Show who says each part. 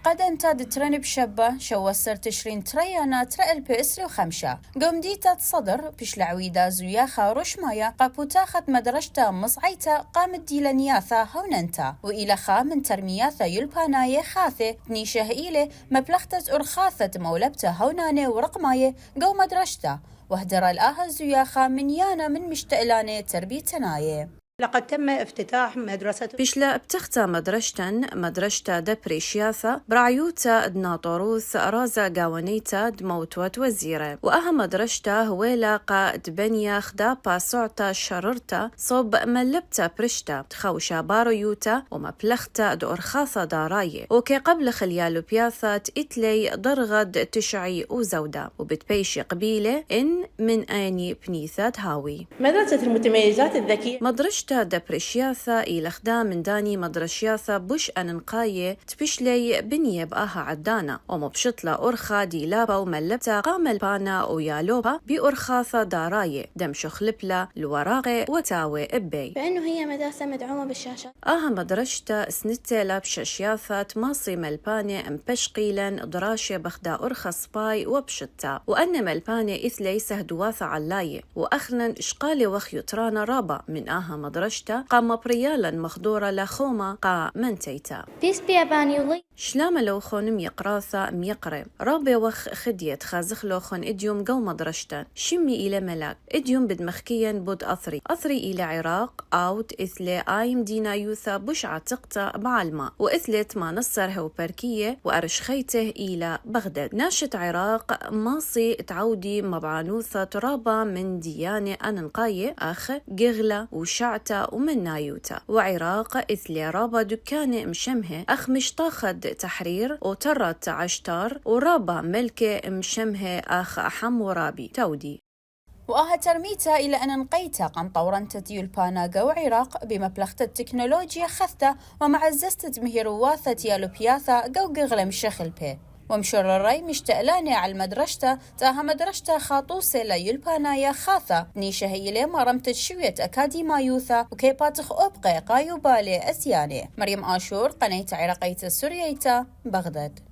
Speaker 1: قدن تاد ترن بشبة شوسر تشرين تريانا ترى البئسر وخمشة قوم ديتا تصدر بش العويدة زوياخا رشمايا قابوتاخت مدرشتا مصعيتا قامت ديلانياثا هوننتا وإلى خا من ترمياثا يلباناي خاثة نيشه إلي مبلغتت أرخاثة مولبتا هوناني ورقماي قو مدرشتا وهدر الآها زوياخا من يانا من مشتقلاني تربيتناي.
Speaker 2: لقد تم افتتاح مدرسة
Speaker 3: بشلا بتختا مدرشتا دبريشياثا برعيوتا دناطوروث رازا قاونيتا دموتوت وزيرة وأها مدرشتا هويلا قا دبنيا خدا باسوعتا شررتا صوب ملبتا برشتا تخوشا بارويوتا ومبلختا دورخاثا داراية وكي قبل خليالو بياثا تإتلي ضرغد تشعي وزودا وبتبيشي قبيلة إن من آني بنيثات هاوي
Speaker 2: مدرسة المتميزات الذكية
Speaker 3: مدرشتا دبريشياثا إلى خدا من داني مدرشياثا بوش أننقاية تبشلي بنية بآها عدانا ومبشطلة أرخا ديلابا وملبتا قامل بانا ويالوبا بأرخاثا داراية دمشو خلبلا الوراغي وتاوي إبي
Speaker 4: بأنه هي مدرسة مدعومة بالشاشات.
Speaker 3: آها مدرشتا سنتلا بشاشياثا تماصي ملبانة مبشقيلا دراشة بخدا أرخا سباي وبشتا وأن ملبانة إثلي سهدواثا علاية وأخرا إشقالي وخيوترانا رابا من آها مدرشتا قام بريالا مخدورة لخوما قا منتيتا
Speaker 4: بيس بيابانيولي
Speaker 3: شلام لو خون ميقراثا ميقري رابي وخ خديت خازخ لو خون إديوم قو مدرشتا شمي إلى ملاك إديوم بدمخكيا بود أثري إلى عراق أوت إثلي آيم دينا يوثا بش عتقتا بعلما وإثلت ما نصره وبركية وأرشخيته إلى بغداد ناشت عراق ماصي تعودي مبعانوثا ترابا من ديانة أننقاية أخ قغلة وشعتا ومن نايوتا وعراق إثلي رابا دكان مشمه أخ مشطاخد تحرير وترت عشتار ورابا ملكة مشمه أخ حمورابي تودي
Speaker 1: وآها ترميتا إلى أن نقيتا قن طورنت ديولبانا قو عراق بمبلغة التكنولوجيا خثة ومعززت مهيرواثة يالوبياثا قو قغلم شخل بي ومشور الرأي مشتقلاني على المدرشة تاها مدرشة خاطوسة ليلبانايا خاثة نيشه إلي ما رمتت شوية أكاديما يوثا وكيباتخ أبقى قايو بالي أسياني مريم آشور قناة عراقية سورييتا بغداد.